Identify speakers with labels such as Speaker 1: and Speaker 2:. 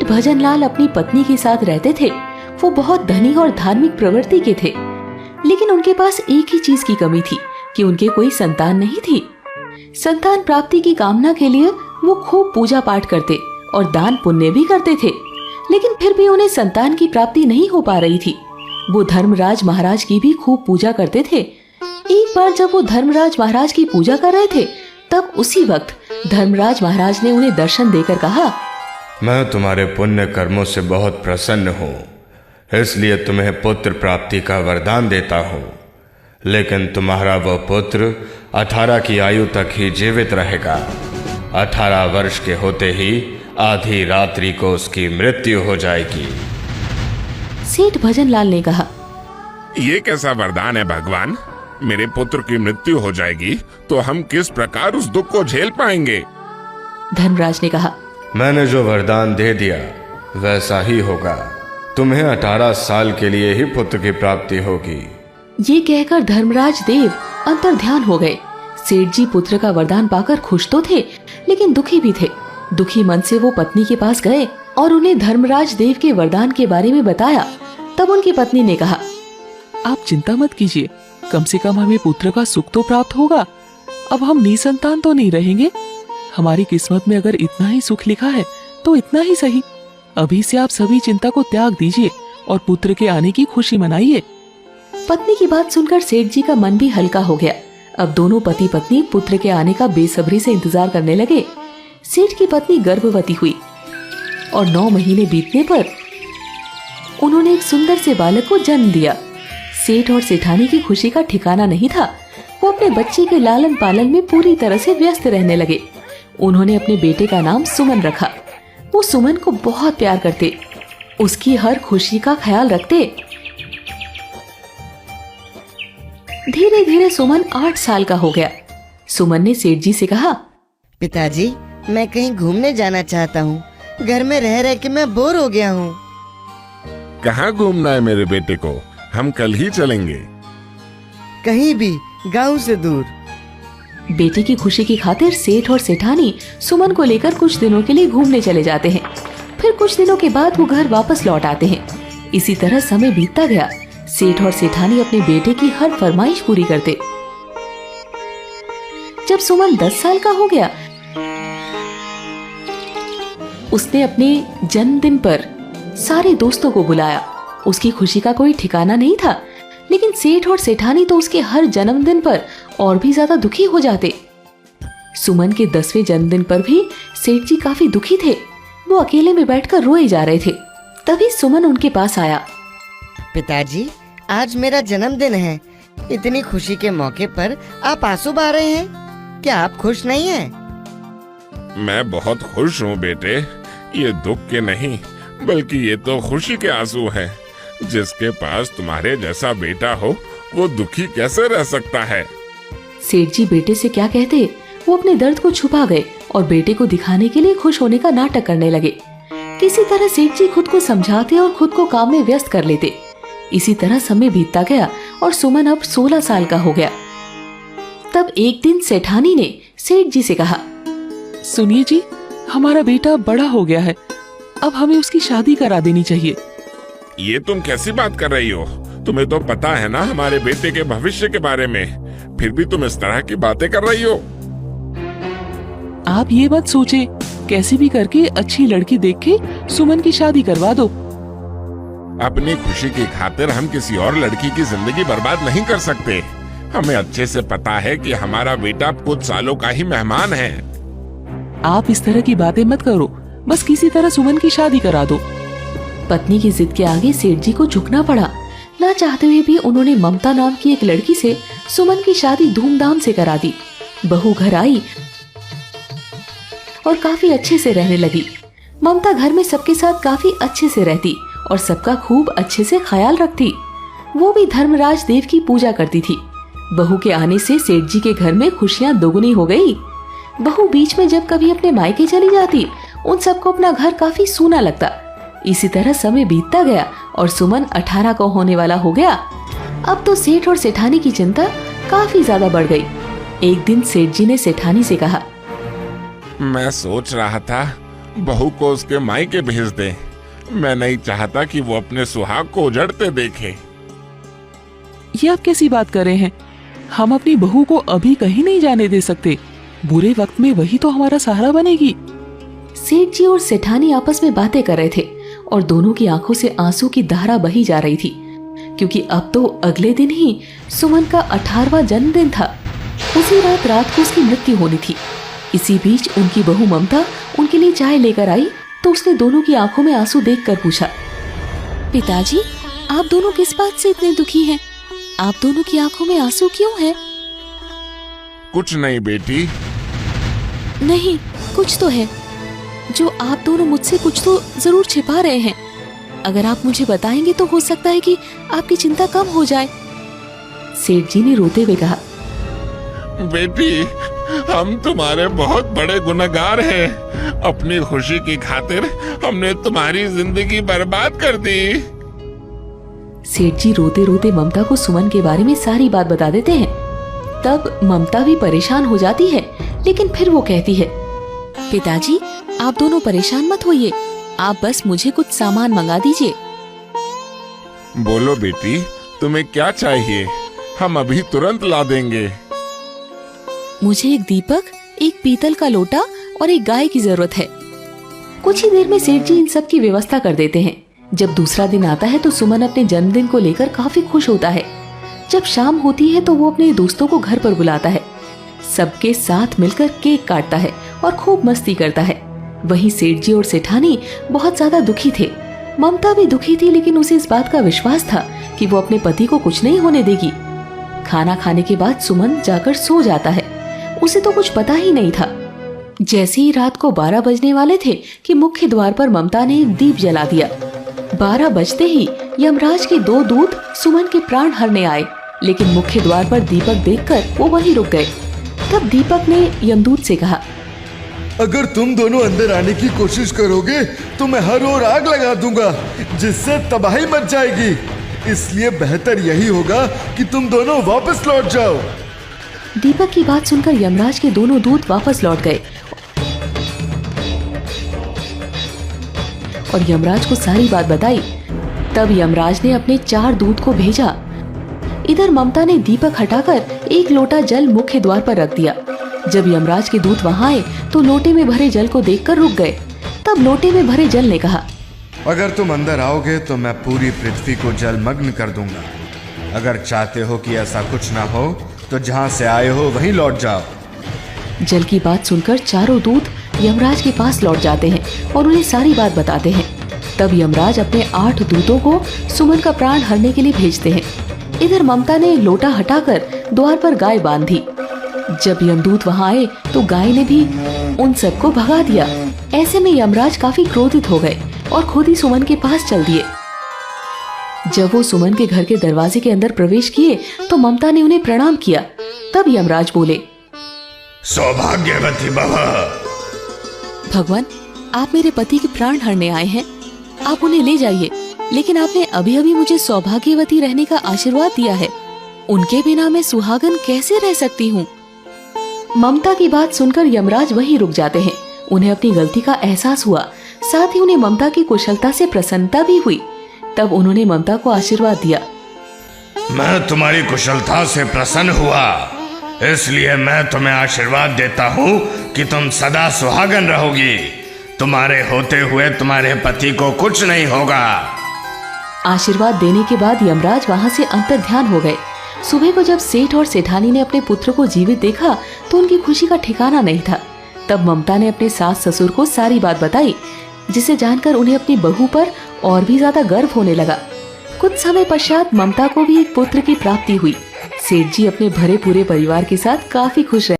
Speaker 1: सेठ भजनलाल अपनी पत्नी के साथ रहते थे। वो बहुत धनी और धार्मिक प्रवृत्ति के थे, लेकिन उनके पास एक ही चीज की कमी थी कि उनके कोई संतान नहीं थी। संतान प्राप्ति की कामना के लिए वो खूब पूजा पाठ करते और दान पुण्य भी करते थे, लेकिन फिर भी उन्हें संतान की प्राप्ति नहीं हो पा रही थी। वो धर्मराज महाराज की भी खूब पूजा करते थे। एक बार जब वो धर्मराज महाराज की पूजा कर रहे थे, तब उसी वक्त धर्मराज महाराज ने उन्हें दर्शन देकर कहा,
Speaker 2: मैं तुम्हारे पुण्य कर्मों से बहुत प्रसन्न हूँ, इसलिए तुम्हें पुत्र प्राप्ति का वरदान देता हूँ। लेकिन तुम्हारा वह पुत्र 18 की आयु तक ही जीवित रहेगा। 18 वर्ष के होते ही आधी रात्रि को उसकी मृत्यु हो जाएगी।
Speaker 1: सेठ भजनलाल ने कहा,
Speaker 3: ये कैसा वरदान है भगवान? मेरे पुत्र की मृत्यु हो जाएगी तो हम किस प्रकार उस दुख को झेल पाएंगे?
Speaker 1: धर्मराज ने कहा,
Speaker 2: मैंने जो वरदान दे दिया वैसा ही होगा। तुम्हें 18 साल के लिए ही पुत्र की प्राप्ति होगी।
Speaker 1: ये कहकर धर्मराज देव अंतर्ध्यान हो गए। सेठ जी पुत्र का वरदान पाकर खुश तो थे, लेकिन दुखी भी थे। दुखी मन से वो पत्नी के पास गए और उन्हें धर्मराज देव के वरदान के बारे में बताया। तब उनकी पत्नी ने कहा,
Speaker 4: आप चिंता मत कीजिए, कम से कम हमें पुत्र का सुख तो प्राप्त होगा। अब हम निसंतान तो नहीं रहेंगे। हमारी किस्मत में अगर इतना ही सुख लिखा है तो इतना ही सही। अभी से आप सभी चिंता को त्याग दीजिए और पुत्र के आने की खुशी मनाइए।
Speaker 1: पत्नी की बात सुनकर सेठ जी का मन भी हल्का हो गया। अब दोनों पति पत्नी पुत्र के आने का बेसब्री से इंतजार करने लगे। सेठ की पत्नी गर्भवती हुई और 9 महीने बीतने पर उन्होंने एक सुंदर से बालक को जन्म दिया। सेठ और सेठानी की खुशी का ठिकाना नहीं था। वो अपने बच्चे के लालन पालन में पूरी तरह से व्यस्त रहने लगे। उन्होंने अपने बेटे का नाम सुमन रखा। वो सुमन को बहुत प्यार करते, उसकी हर खुशी का ख्याल रखते। धीरे धीरे सुमन 8 साल का हो गया। सुमन ने सेठ जी से कहा,
Speaker 5: पिताजी, मैं कहीं घूमने जाना चाहता हूँ। घर में रह रह के मैं बोर हो गया हूँ।
Speaker 3: कहाँ घूमना है मेरे बेटे को? हम कल ही चलेंगे।
Speaker 5: कहीं भी, गांव से दूर।
Speaker 1: बेटे की खुशी की खातिर सेठ और सेठानी सुमन को लेकर कुछ दिनों के लिए घूमने चले जाते हैं। फिर कुछ दिनों के बाद वो घर वापस लौट आते हैं। इसी तरह समय बीतता गया। सेठ और सेठानी अपने बेटे की हर फरमाइश पूरी करते। जब सुमन 10 साल का हो गया, उसने अपने जन्मदिन पर सारे दोस्तों को बुलाया। उसकी खुशी का कोई ठिकाना नहीं था, लेकिन सेठ और सेठानी तो उसके हर जन्मदिन पर और भी ज्यादा दुखी हो जाते। सुमन के 10वें जन्मदिन पर भी सेठ जी काफी दुखी थे। वो अकेले में बैठकर रोए जा रहे थे। तभी सुमन उनके पास आया।
Speaker 5: पिताजी, आज मेरा जन्मदिन है। इतनी खुशी के मौके पर आप आंसू बहा रहे हैं। क्या आप खुश नहीं हैं?
Speaker 3: मैं बहुत खुश हूँ बेटे। ये दुख के नहीं, बल्कि ये तो खुशी के आंसू हैं। जिसके पास तुम्हारे जैसा बेटा हो, वो दुखी कैसे रह सकता है?
Speaker 1: सेठ जी बेटे से क्या कहते, वो अपने दर्द को छुपा गए और बेटे को दिखाने के लिए खुश होने का नाटक करने लगे। किसी तरह सेठ जी खुद को समझाते और खुद को काम में व्यस्त कर लेते। इसी तरह समय बीतता गया और सुमन अब 16 साल का हो गया। तब एक दिन सेठानी ने सेठ जी से कहा,
Speaker 4: सुनिए जी, हमारा बेटा बड़ा हो गया है, अब हमें उसकी शादी करा देनी चाहिए।
Speaker 3: ये तुम कैसी बात कर रही हो? तुम्हें तो पता है ना हमारे बेटे के भविष्य के बारे में, फिर भी तुम इस तरह की बातें कर रही हो।
Speaker 4: आप ये मत सोचे, कैसी भी करके अच्छी लड़की देख के सुमन की शादी करवा दो।
Speaker 3: अपनी खुशी की खातिर हम किसी और लड़की की जिंदगी बर्बाद नहीं कर सकते। हमें अच्छे से पता है कि हमारा बेटा कुछ सालों का ही मेहमान है।
Speaker 4: आप इस तरह की बातें मत करो, बस किसी तरह सुमन की शादी करा दो।
Speaker 1: पत्नी की जिद के आगे सेठ जी को झुकना पड़ा। ना चाहते हुए भी उन्होंने ममता नाम की एक लड़की से सुमन की शादी धूमधाम से करा दी। बहू घर आई और काफी अच्छे से रहने लगी। ममता घर में सबके साथ काफी अच्छे से रहती और सबका खूब अच्छे से ख्याल रखती। वो भी धर्मराज देव की पूजा करती थी। बहू के आने से सेठ जी के घर में खुशियां दोगुनी हो गई। बहू बीच में जब कभी अपने मायके चली जाती, उन सबको अपना घर काफी सूना लगता। इसी तरह समय बीतता गया और सुमन 18 का होने वाला हो गया। अब तो सेठ और सेठानी की चिंता काफी ज्यादा बढ़ गई। एक दिन सेठ जी ने सेठानी से कहा,
Speaker 3: मैं सोच रहा था बहू को उसके मायके भेज दे। मैं नहीं चाहता कि वो अपने सुहाग को उजड़ते देखे।
Speaker 4: ये आप कैसी बात कर रहे हैं? हम अपनी बहू को अभी कहीं नहीं जाने दे सकते। बुरे वक्त में वही तो हमारा सहारा बनेगी।
Speaker 1: सेठ जी और सेठानी आपस में बातें कर रहे थे और दोनों की आंखों से आंसू की धारा बही जा रही थी, क्योंकि अब तो अगले दिन ही सुमन का 18वां जन्मदिन था। उसी रात को उसकी मृत्यु होनी थी। इसी बीच उनकी बहू ममता उनके लिए चाय लेकर आई तो उसने दोनों की आंखों में आंसू देखकर पूछा, पिताजी, आप दोनों किस बात से इतने दुखी हैं? आप दोनों की आंखों में आंसू क्यों हैं?
Speaker 3: कुछ नहीं बेटी।
Speaker 1: नहीं, कुछ तो है। जो आप दोनों मुझसे कुछ तो जरूर छिपा रहे हैं। अगर आप मुझे बताएंगे तो हो सकता है कि आपकी चिंता कम हो जाए। सेठ जी ने रोते हुए कहा,
Speaker 3: बेटी, हम तुम्हारे बहुत बड़े गुनहगार हैं। अपनी खुशी की खातिर हमने तुम्हारी जिंदगी बर्बाद कर दी।
Speaker 1: सेठ जी रोते रोते ममता को सुमन के बारे में सारी बात बता देते हैं। तब ममता भी परेशान हो जाती है, लेकिन फिर वो कहती है, पिताजी, आप दोनों परेशान मत होइए। आप बस मुझे कुछ सामान मंगा दीजिए।
Speaker 3: बोलो बेटी, तुम्हें क्या चाहिए? हम अभी तुरंत ला देंगे।
Speaker 1: मुझे एक दीपक, एक पीतल का लोटा और एक गाय की जरूरत है। कुछ ही देर में सेठ जी इन सब की व्यवस्था कर देते हैं। जब दूसरा दिन आता है तो सुमन अपने जन्मदिन को लेकर काफी खुश होता है। जब शाम होती है तो वो अपने दोस्तों को घर पर बुलाता है। सबके साथ मिलकर केक काटता है और खूब मस्ती करता है। वहीं सेठ जी और सेठानी बहुत ज्यादा दुखी थे। ममता भी दुखी थी, लेकिन उसे इस बात का विश्वास था कि वो अपने पति को कुछ नहीं होने देगी। खाना खाने के बाद सुमन जाकर सो जाता है। उसे तो कुछ पता ही नहीं था। जैसे ही रात को 12 बजने वाले थे कि मुख्य द्वार पर ममता ने एक दीप जला दिया। 12 बजते ही यमराज के 2 दूत सुमन के प्राण हरने आए, लेकिन मुख्य द्वार पर दीपक देखकर वो वहीं रुक गए। तब दीपक ने यमदूत से कहा,
Speaker 6: अगर तुम दोनों अंदर आने की कोशिश करोगे तो मैं हर ओर आग लगा दूंगा, जिससे तबाही मच जाएगी। इसलिए बेहतर यही होगा कि तुम दोनों वापस लौट जाओ।
Speaker 1: दीपक की बात सुनकर यमराज के दोनों दूत वापस लौट गए और यमराज को सारी बात बताई। तब यमराज ने अपने 4 दूत को भेजा। इधर ममता ने दीपक हटाकर एक लोटा जल मुख्य द्वार पर रख दिया। जब यमराज के दूत वहां आए तो लोटे में भरे जल को देखकर रुक गए। तब लोटे में भरे जल ने कहा,
Speaker 6: अगर तुम अंदर आओगे तो मैं पूरी पृथ्वी को जलमग्न कर दूंगा। अगर चाहते हो कि ऐसा कुछ ना हो तो जहाँ से आए हो वहीं लौट जाओ।
Speaker 1: जल की बात सुनकर चारों दूत यमराज के पास लौट जाते हैं और उन्हें सारी बात बताते हैं। तब यमराज अपने 8 दूतों को सुमन का प्राण हरने के लिए भेजते हैं। इधर ममता ने लोटा हटाकर द्वार पर गाय बांध दी। जब यमदूत वहां आए तो गाय ने भी उन सबको भगा दिया। ऐसे में यमराज काफी क्रोधित हो गए और खुद ही सुमन के पास चल दिए। जब वो सुमन के घर के दरवाजे के अंदर प्रवेश किए तो ममता ने उन्हें प्रणाम किया। तब यमराज बोले,
Speaker 2: सौभाग्यवती भव।
Speaker 1: भगवान, आप मेरे पति के प्राण हरने आए हैं। आप उन्हें ले जाइए, लेकिन आपने अभी अभी मुझे सौभाग्यवती रहने का आशीर्वाद दिया है। उनके बिना मैं सुहागन कैसे रह सकती हूँ? ममता की बात सुनकर यमराज वहीं रुक जाते हैं। उन्हें अपनी गलती का एहसास हुआ, साथ ही उन्हें ममता की कुशलता से प्रसन्नता भी हुई। तब उन्होंने ममता को आशीर्वाद दिया,
Speaker 2: मैं तुम्हारी कुशलता से प्रसन्न हुआ, इसलिए मैं तुम्हें आशीर्वाद देता हूँ कि तुम सदा सुहागन रहोगी। तुम्हारे होते हुए तुम्हारे पति को कुछ नहीं होगा।
Speaker 1: आशीर्वाद देने के बाद यमराज वहां से अंतर्ध्यान हो गए। सुबह को जब सेठ और सेठानी ने अपने पुत्र को जीवित देखा तो उनकी खुशी का ठिकाना नहीं था। तब ममता ने अपने सास ससुर को सारी बात बताई, जिसे जानकर उन्हें अपनी बहू पर और भी ज्यादा गर्व होने लगा। कुछ समय पश्चात ममता को भी एक पुत्र की प्राप्ति हुई। सेठ जी अपने भरे पूरे परिवार के साथ काफी खुश रहे।